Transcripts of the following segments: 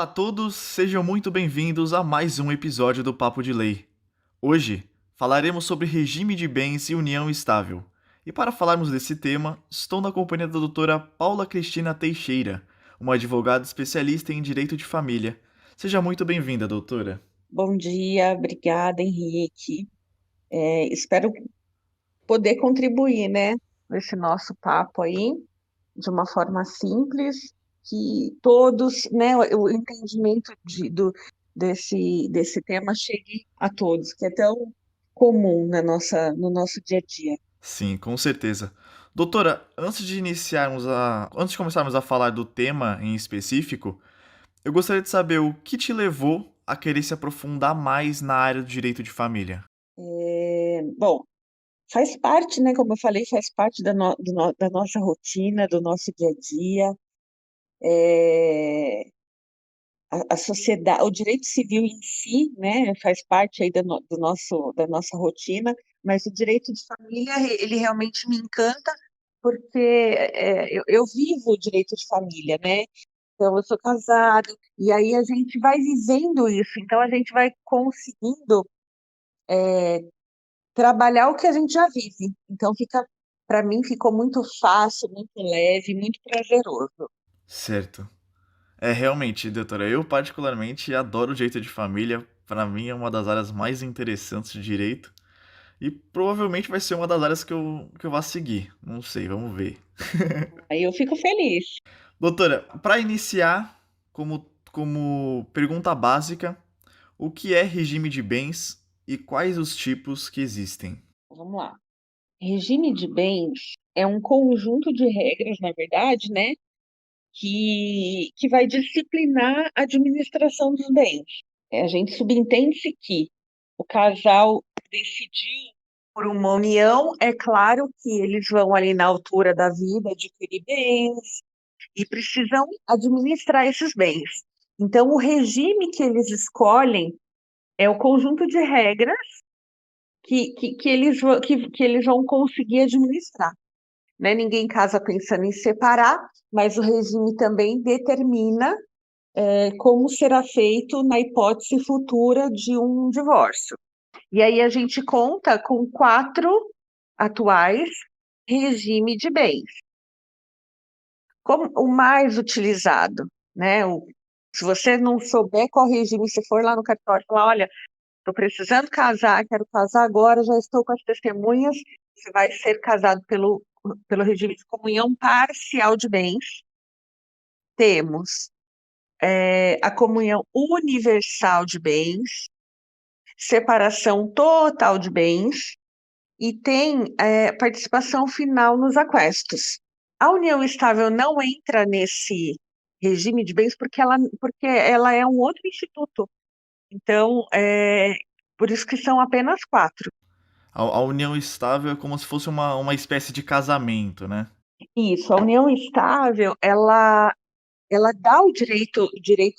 Olá a todos, sejam muito bem-vindos a mais um episódio do Papo de Lei. Hoje falaremos sobre regime de bens e união estável. E para falarmos desse tema, estou na companhia da doutora Paula Cristina Teixeira, uma advogada especialista em direito de família. Seja muito bem-vinda, doutora. Bom dia, obrigada, Henrique. Espero poder contribuir, né, nesse nosso papo aí, de uma forma simples, que todos, né, o entendimento desse tema chegue a todos, que é tão comum no nosso dia a dia. Sim, com certeza. Doutora, antes de começarmos a falar do tema em específico, eu gostaria de saber o que te levou a querer se aprofundar mais na área do direito de família. Bom, faz parte, né, como eu falei, faz parte da nossa rotina, do nosso dia a dia. É, a sociedade, o direito civil em si, né, faz parte aí da nossa rotina, mas o direito de família, ele realmente me encanta, porque eu vivo o direito de família, né? Então, eu sou casada, e aí a gente vai vivendo isso, então a gente vai conseguindo trabalhar o que a gente já vive. Então, para mim, ficou muito fácil, muito leve, muito prazeroso. Certo. É, realmente, doutora, eu particularmente adoro o direito de família. Para mim é uma das áreas mais interessantes de direito e provavelmente vai ser uma das áreas que eu vá seguir. Não sei, vamos ver. Aí eu fico feliz. Doutora, para iniciar, como pergunta básica, o que é regime de bens e quais os tipos que existem? Vamos lá. Regime de bens é um conjunto de regras, na verdade, né, que vai disciplinar a administração dos bens. A gente subentende-se que o casal decidiu por uma união, é claro que eles vão ali na altura da vida adquirir bens e precisam administrar esses bens. Então, o regime que eles escolhem é o conjunto de regras que eles vão conseguir administrar, né? Ninguém casa pensando em separar, mas o regime também determina como será feito na hipótese futura de um divórcio. E aí a gente conta com 4 atuais regimes de bens. Como o mais utilizado, né? Se você não souber qual regime, se for lá no cartório e falar, olha, estou precisando casar, quero casar agora, já estou com as testemunhas, você vai ser casado pelo regime de comunhão parcial de bens. Temos a comunhão universal de bens, separação total de bens e tem participação final nos aquestos. A união estável não entra nesse regime de bens porque ela é um outro instituto. Então, por isso que são apenas 4. A união estável é como se fosse uma espécie de casamento, né? Isso, a união estável, ela dá o direito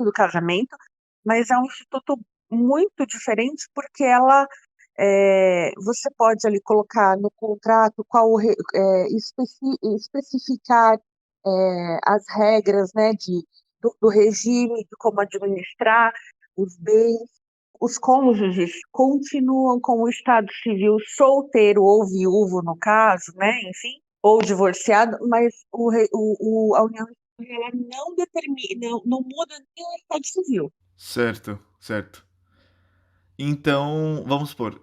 do casamento, mas é um instituto muito diferente porque você pode ali colocar no contrato especificar as regras, né, do regime, de como administrar os bens. Os cônjuges continuam com o estado civil solteiro ou viúvo, no caso, né, enfim, ou divorciado, mas a união ela não determina, não muda nem o estado civil. Certo, certo. Então, vamos supor,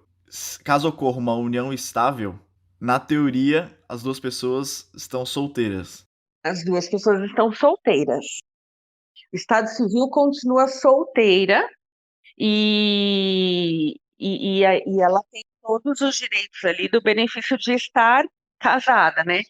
caso ocorra uma união estável, na teoria, as duas pessoas estão solteiras. As duas pessoas estão solteiras. O estado civil continua solteira e ela tem todos os direitos ali do benefício de estar casada, né?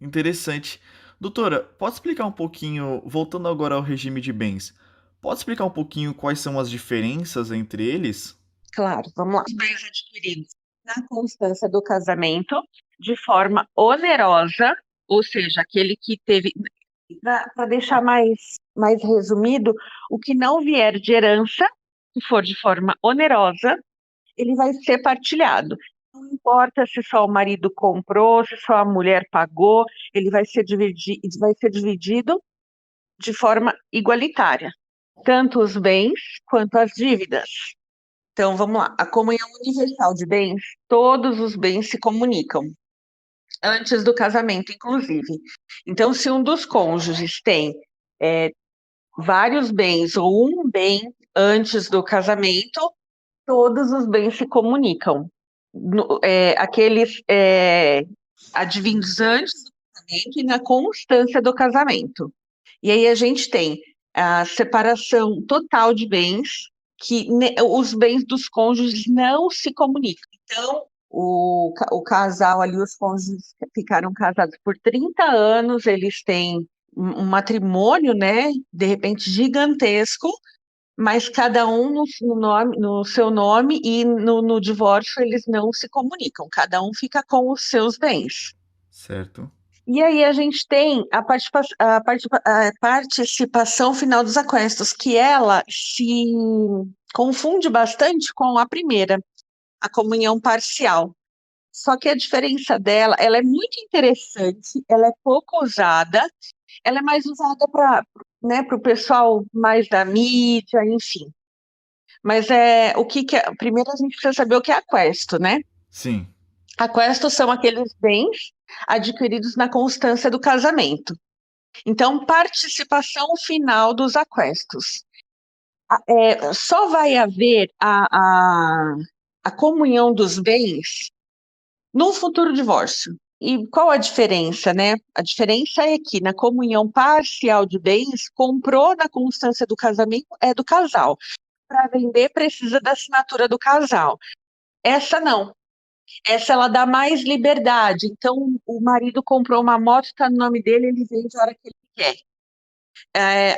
Interessante. Doutora, pode explicar um pouquinho, voltando agora ao regime de bens, pode explicar um pouquinho quais são as diferenças entre eles? Claro, vamos lá. Os bens adquiridos na constância do casamento de forma onerosa, ou seja, aquele que teve, para deixar mais resumido, o que não vier de herança, que for de forma onerosa, ele vai ser partilhado. Não importa se só o marido comprou, se só a mulher pagou, ele vai ser dividido de forma igualitária. tanto os bens quanto as dívidas. Então, vamos lá. A comunhão universal de bens, todos os bens se comunicam, antes do casamento, inclusive. Então, se um dos cônjuges tem vários bens ou um bem antes do casamento, todos os bens se comunicam. Aqueles advindos antes do casamento e na constância do casamento. E aí a gente tem a separação total de bens, que os bens dos cônjuges não se comunicam. Então, o casal ali, os cônjuges ficaram casados por 30 anos, eles têm um matrimônio, né, de repente gigantesco, mas cada um no seu nome e no divórcio eles não se comunicam, cada um fica com os seus bens. Certo. E aí a gente tem a participação final dos aquestos, que ela se confunde bastante com a primeira, a comunhão parcial. Só que a diferença dela, ela é muito interessante, ela é pouco usada, ela é mais usada para, né, o pessoal mais da mídia, enfim. Mas o que é? Primeiro a gente precisa saber o que é aquesto, né? Sim. Aquestos são aqueles bens adquiridos na constância do casamento. Então, participação final dos aquestos. Só vai haver a comunhão dos bens num futuro divórcio. E qual a diferença, né? A diferença é que na comunhão parcial de bens, comprou na constância do casamento é do casal. Para vender, precisa da assinatura do casal. Essa não. Essa ela dá mais liberdade. Então, o marido comprou uma moto, está no nome dele, ele vende a hora que ele quer.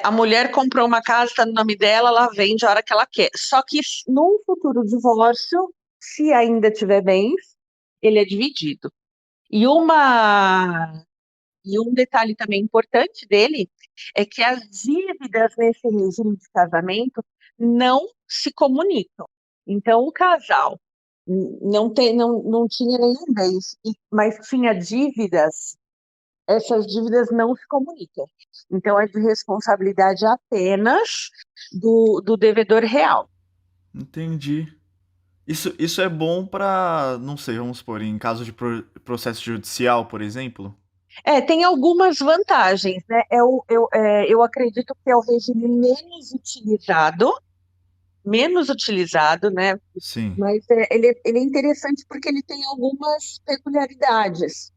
A mulher comprou uma casa, está no nome dela, ela vende a hora que ela quer. Só que num futuro divórcio, se ainda tiver bens, ele é dividido. E um detalhe também importante dele é que as dívidas nesse regime de casamento não se comunicam. Então, o casal não tinha nenhum bens, mas tinha dívidas, essas dívidas não se comunicam. Então, é de responsabilidade apenas do devedor real. Entendi. Isso é bom para, não sei, vamos supor, em caso de processo judicial, por exemplo? Tem algumas vantagens, né? Eu acredito que é o regime menos utilizado, né? Sim. Mas ele é interessante porque ele tem algumas peculiaridades.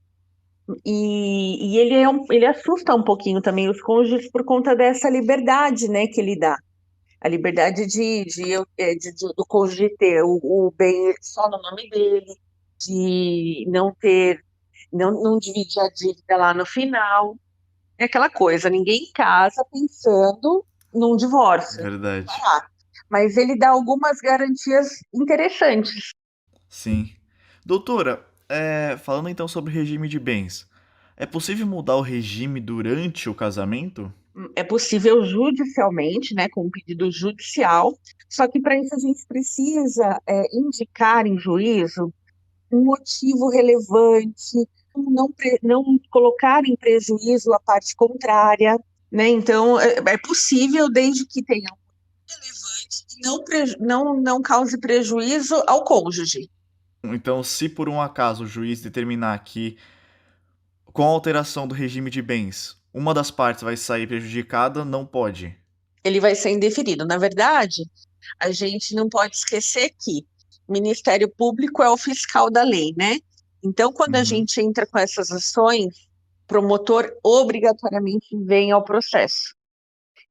E ele assusta um pouquinho também os cônjuges por conta dessa liberdade, né, que ele dá. A liberdade do cônjuge ter o bem só no nome dele, de não dividir a dívida lá no final. É aquela coisa, ninguém casa pensando num divórcio, Verdade. separar. Mas ele dá algumas garantias interessantes. Sim. Doutora, falando então sobre regime de bens, é possível mudar o regime durante o casamento? É possível judicialmente, né, com um pedido judicial, só que para isso a gente precisa indicar em juízo um motivo relevante, não colocar em prejuízo a parte contrária, né? Então, é possível desde que tenha um motivo relevante e não cause prejuízo ao cônjuge. Então, se por um acaso o juiz determinar que, com a alteração do regime de bens, uma das partes vai sair prejudicada, não pode. Ele vai ser indeferido. Na verdade, a gente não pode esquecer que o Ministério Público é o fiscal da lei, né? Então, quando a Uhum. gente entra com essas ações, o promotor obrigatoriamente vem ao processo.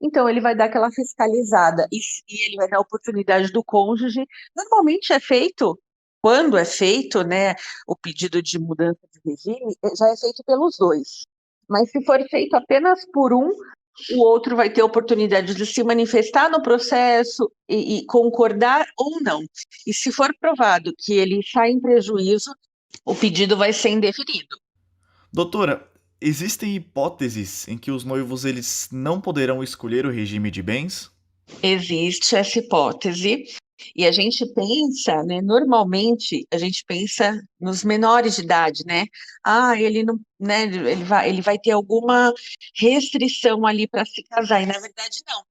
Então, ele vai dar aquela fiscalizada e ele vai dar a oportunidade do cônjuge. Normalmente é feito, quando é feito, né, o pedido de mudança de regime, já é feito pelos dois. Mas se for feito apenas por um, o outro vai ter a oportunidade de se manifestar no processo e concordar ou não. E se for provado que ele sai em prejuízo, o pedido vai ser indeferido. Doutora, existem hipóteses em que os noivos eles não poderão escolher o regime de bens? Existe essa hipótese. E a gente pensa, né, normalmente a gente pensa nos menores de idade, né? Ele não, né, ele vai ter alguma restrição ali para se casar, e na verdade não.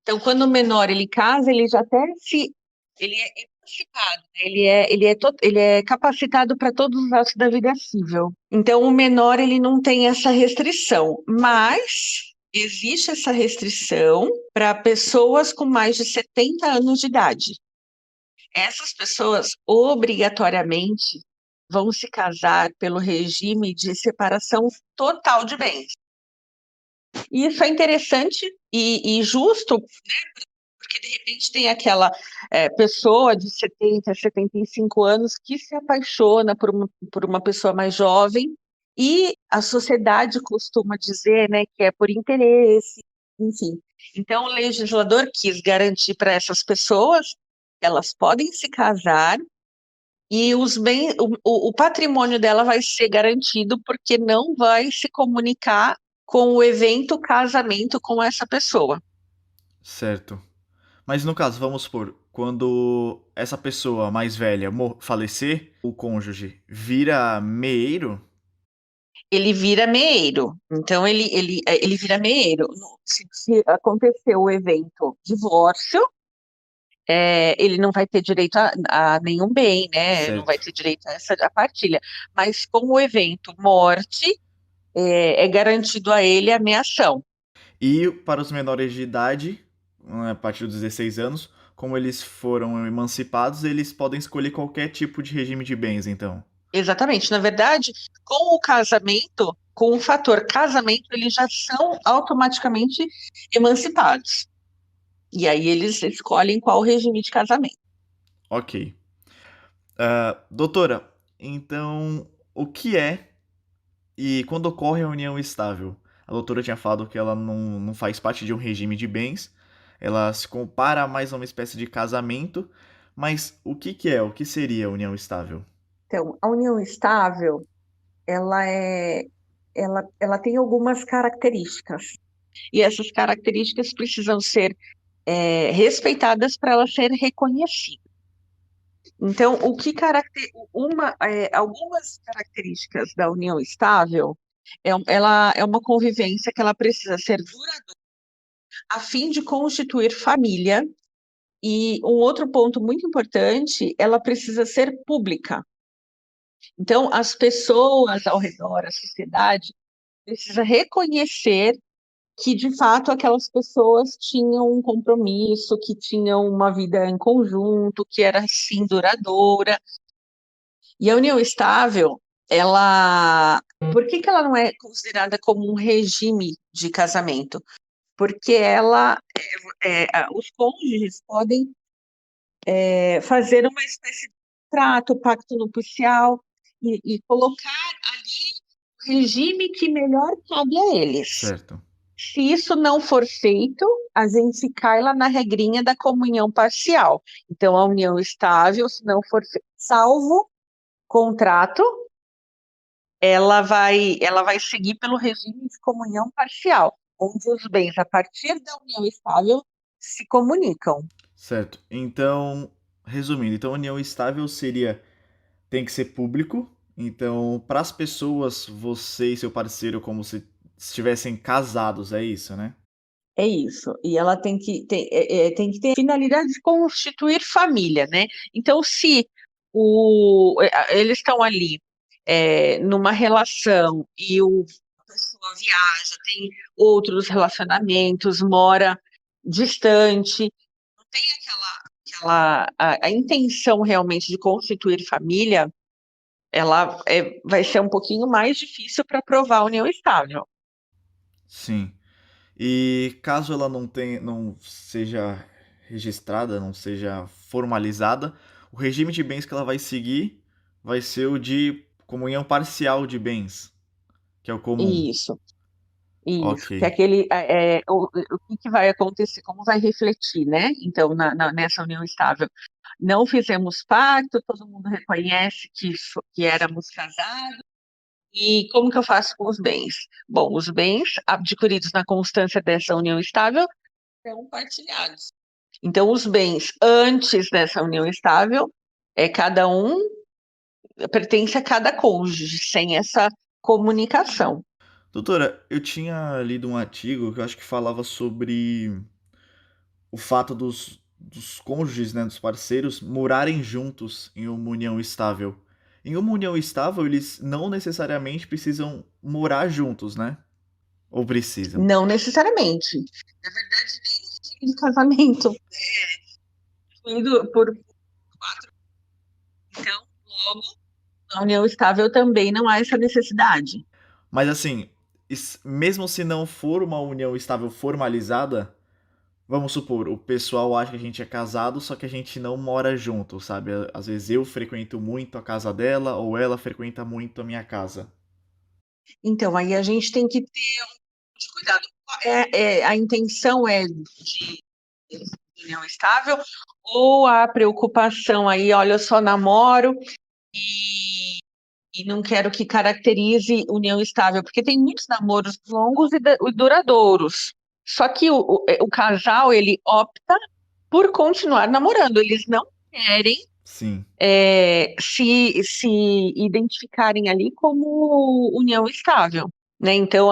Então, quando o menor ele casa, ele já até se ele é emancipado, né? Ele é capacitado para todos os atos da vida civil. Então, o menor ele não tem essa restrição, mas existe essa restrição para pessoas com mais de 70 anos de idade. Essas pessoas obrigatoriamente vão se casar pelo regime de separação total de bens. E isso é interessante e justo, porque de repente tem aquela pessoa de 70, 75 anos que se apaixona por uma pessoa mais jovem e a sociedade costuma dizer, né, que é por interesse, enfim. Então, o legislador quis garantir para essas pessoas elas podem se casar e o patrimônio dela vai ser garantido porque não vai se comunicar com o evento casamento com essa pessoa. Certo. Mas no caso, vamos supor, quando essa pessoa mais velha falecer, o cônjuge vira meeiro? Ele vira meeiro. Então, ele vira meeiro. Se acontecer o evento divórcio, ele não vai ter direito a nenhum bem, né? Não vai Certo. ter direito a essa a partilha. Mas com o evento morte, é garantido a ele a meação. E para os menores de idade, a partir dos 16 anos, como eles foram emancipados, eles podem escolher qualquer tipo de regime de bens, então. Exatamente. Na verdade, com o casamento, com o fator casamento, eles já são automaticamente emancipados. E aí eles escolhem qual regime de casamento. Ok. Doutora, então o que é e quando ocorre a união estável? A doutora tinha falado que ela não faz parte de um regime de bens, ela se compara mais a uma espécie de casamento, mas o que que é? O que seria a união estável? Então, a união estável, ela ela tem algumas características. E essas características precisam ser respeitadas para ela ser reconhecida. Então, algumas características da união estável ela é uma convivência que ela precisa ser duradoura a fim de constituir família. E um outro ponto muito importante, ela precisa ser pública. Então, as pessoas ao redor, a sociedade, precisa reconhecer que, de fato, aquelas pessoas tinham um compromisso, que tinham uma vida em conjunto, que era, sim, duradoura. E a união estável, por que que ela não é considerada como um regime de casamento? Porque os cônjuges podem fazer uma espécie de trato, pacto nupcial e colocar ali o regime que melhor cabe a eles. Certo. Se isso não for feito, a gente cai lá na regrinha da comunhão parcial. Então, a união estável, se não for salvo contrato, ela vai seguir pelo regime de comunhão parcial, onde os bens, a partir da união estável, se comunicam. Certo. Então, resumindo, então a união estável seria tem que ser público. Então, para as pessoas, você e seu parceiro como se estivessem casados, é isso, né? É isso. E ela tem que ter finalidade de constituir família, né? Então, se eles estão ali numa relação e a pessoa viaja, tem outros relacionamentos, mora distante, não tem a intenção realmente de constituir família, vai ser um pouquinho mais difícil para provar a união estável. Sim. E caso ela não seja registrada, não seja formalizada, o regime de bens que ela vai seguir vai ser o de comunhão parcial de bens, que é o comum. Isso. Isso, Ok, que é o que que vai acontecer, como vai refletir, né? Então, nessa união estável. Não fizemos pacto, todo mundo reconhece que éramos casados, e como que eu faço com os bens? Bom, os bens adquiridos na constância dessa união estável serão partilhados. Então, os bens antes dessa união estável, cada um pertence a cada cônjuge, sem essa comunicação. doutora, eu tinha lido um artigo que eu acho que falava sobre o fato dos cônjuges, né, dos parceiros, morarem juntos em uma união estável. Em uma união estável, eles não necessariamente precisam morar juntos, né? Ou precisam? Não necessariamente. Na verdade, nem no regime de casamento indo por quatro. Então, logo, na união estável também não há essa necessidade. Mas assim, mesmo se não for uma união estável formalizada, vamos supor, o pessoal acha que a gente é casado, só que a gente não mora junto, sabe? Às vezes eu frequento muito a casa dela, ou ela frequenta muito a minha casa. Então, aí a gente tem que ter um cuidado. A intenção é de união estável ou a preocupação aí, olha, eu só namoro e, e não quero que caracterize união estável, porque tem muitos namoros longos e duradouros. Só que o casal, ele opta por continuar namorando, eles não querem Sim, se identificarem ali como união estável, né? Então,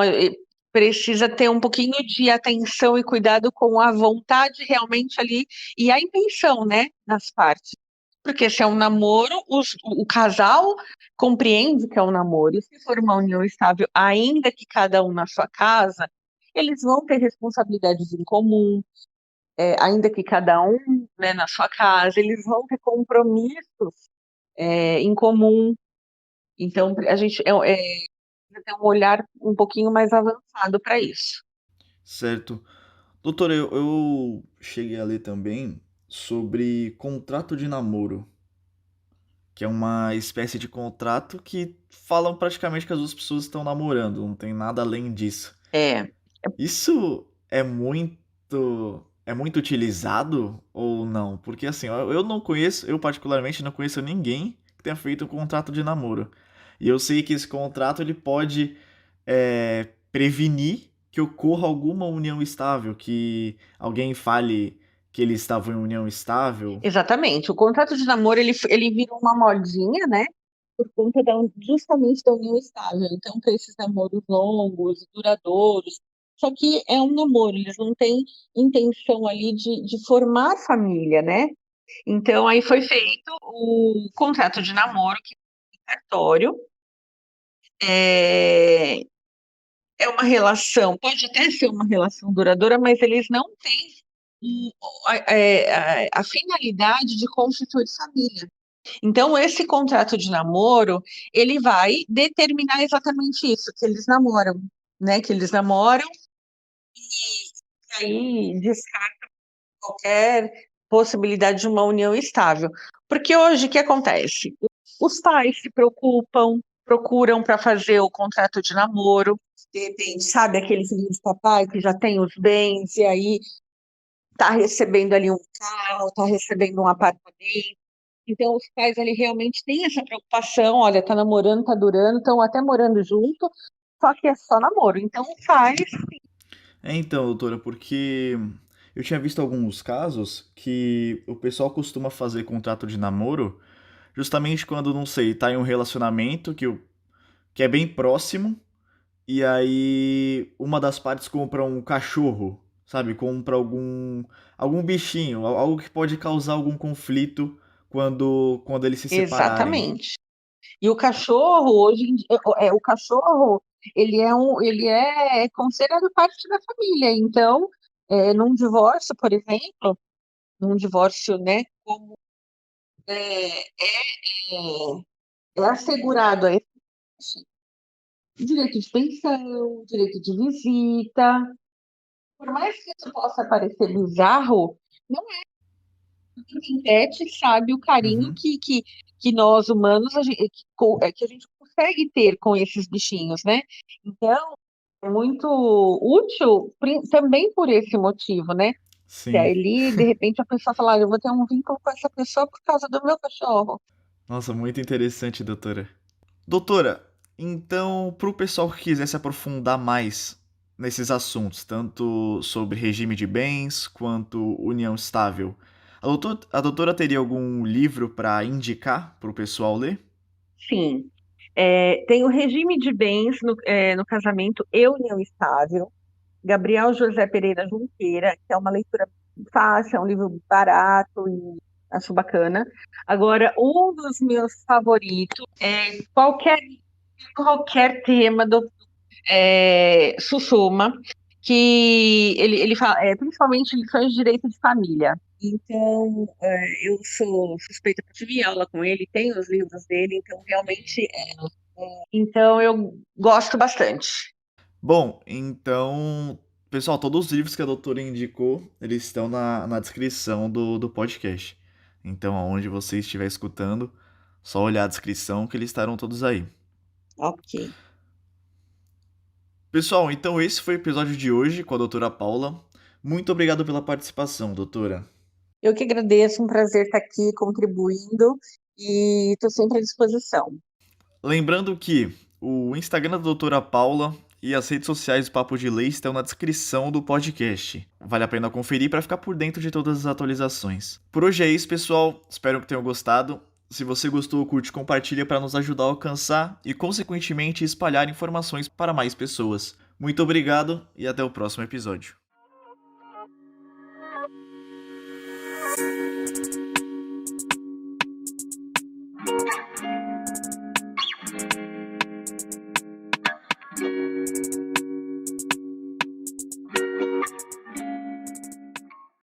precisa ter um pouquinho de atenção e cuidado com a vontade realmente ali e a intenção, né, das partes. Porque se é um namoro, o casal compreende que é um namoro. E se for uma união estável, ainda que cada um na sua casa, eles vão ter responsabilidades em comum, ainda que cada um, né, na sua casa, eles vão ter compromissos em comum. Então, a gente precisa ter um olhar um pouquinho mais avançado para isso. certo. Doutor, eu cheguei a ler também sobre contrato de namoro, que é uma espécie de contrato que falam praticamente que as duas pessoas estão namorando, não tem nada além disso. É, Isso é muito utilizado ou não? Porque assim, eu não conheço, eu particularmente não conheço ninguém que tenha feito um contrato de namoro. E eu sei que esse contrato ele pode prevenir que ocorra alguma união estável, que alguém fale que eles estavam em união estável. exatamente. O contrato de namoro ele vira uma modinha, né? Por conta justamente da união estável. Então, para esses namoros longos, duradouros. Só que é um namoro, eles não têm intenção ali de formar família, né? Então, aí foi feito o contrato de namoro, que é cartório. É, é uma relação, pode até ser uma relação duradoura, mas eles não têm a finalidade de constituir família. Então, esse contrato de namoro, ele vai determinar exatamente isso, que eles namoram, né? Que eles namoram e aí descarta qualquer possibilidade de uma união estável. Porque hoje, o que acontece? Os pais se preocupam, procuram para fazer o contrato de namoro, de repente, sabe aquele filho de papai que já tem os bens e aí está recebendo ali um carro, está recebendo um apartamento. Então, os pais ali realmente têm essa preocupação, olha, tá namorando, tá durando, estão até morando junto, só que é só namoro. Então, faz. É então, doutora, porque eu tinha visto alguns casos que o pessoal costuma fazer contrato de namoro justamente quando, não sei, tá em um relacionamento que é bem próximo. E aí uma das partes compra um cachorro, sabe? Compra algum bichinho, algo que pode causar algum conflito quando eles se separarem. Exatamente. E o cachorro, hoje em dia, o cachorro, ele é considerado parte da família. Então, num divórcio, por exemplo, num divórcio, né, como é assegurado a esse direito de pensão, direito de visita. Por mais que isso possa parecer bizarro, não é. Quem pet sabe o carinho Uhum. que nós humanos que a gente consegue ter com esses bichinhos, né? Então, é muito útil também por esse motivo, né? Que Sim. ali, de repente, a pessoa fala, "Olha, eu vou ter um vínculo com essa pessoa por causa do meu cachorro." Nossa, muito interessante, doutora. Doutora, então, para o pessoal que quiser se aprofundar mais nesses assuntos, tanto sobre regime de bens quanto união estável, a doutora teria algum livro para indicar para o pessoal ler? Sim. Tem o regime de bens no casamento e união estável. Gabriel José Pereira Junqueira, que é uma leitura. fácil, é um livro barato e acho bacana. Agora, um dos meus favoritos é qualquer tema do Sussuma, que ele fala, principalmente lições de direito de família. Então, eu sou suspeita porque tive aula com ele, tenho os livros dele, então realmente, então eu gosto bastante. Bom, então, pessoal, todos os livros que a doutora indicou, eles estão na descrição do podcast. Então, aonde você estiver escutando, só olhar a descrição que eles estarão todos aí. Ok. Pessoal, então esse foi o episódio de hoje com a doutora Paula. Muito obrigado pela participação, doutora. Eu que agradeço, um prazer estar aqui contribuindo e estou sempre à disposição. Lembrando que o Instagram da doutora Paula e as redes sociais do Papo de Lei estão na descrição do podcast. Vale a pena conferir para ficar por dentro de todas as atualizações. Por hoje é isso, pessoal. Espero que tenham gostado. Se você gostou, curte e compartilha para nos ajudar a alcançar e, consequentemente, espalhar informações para mais pessoas. Muito obrigado e até o próximo episódio.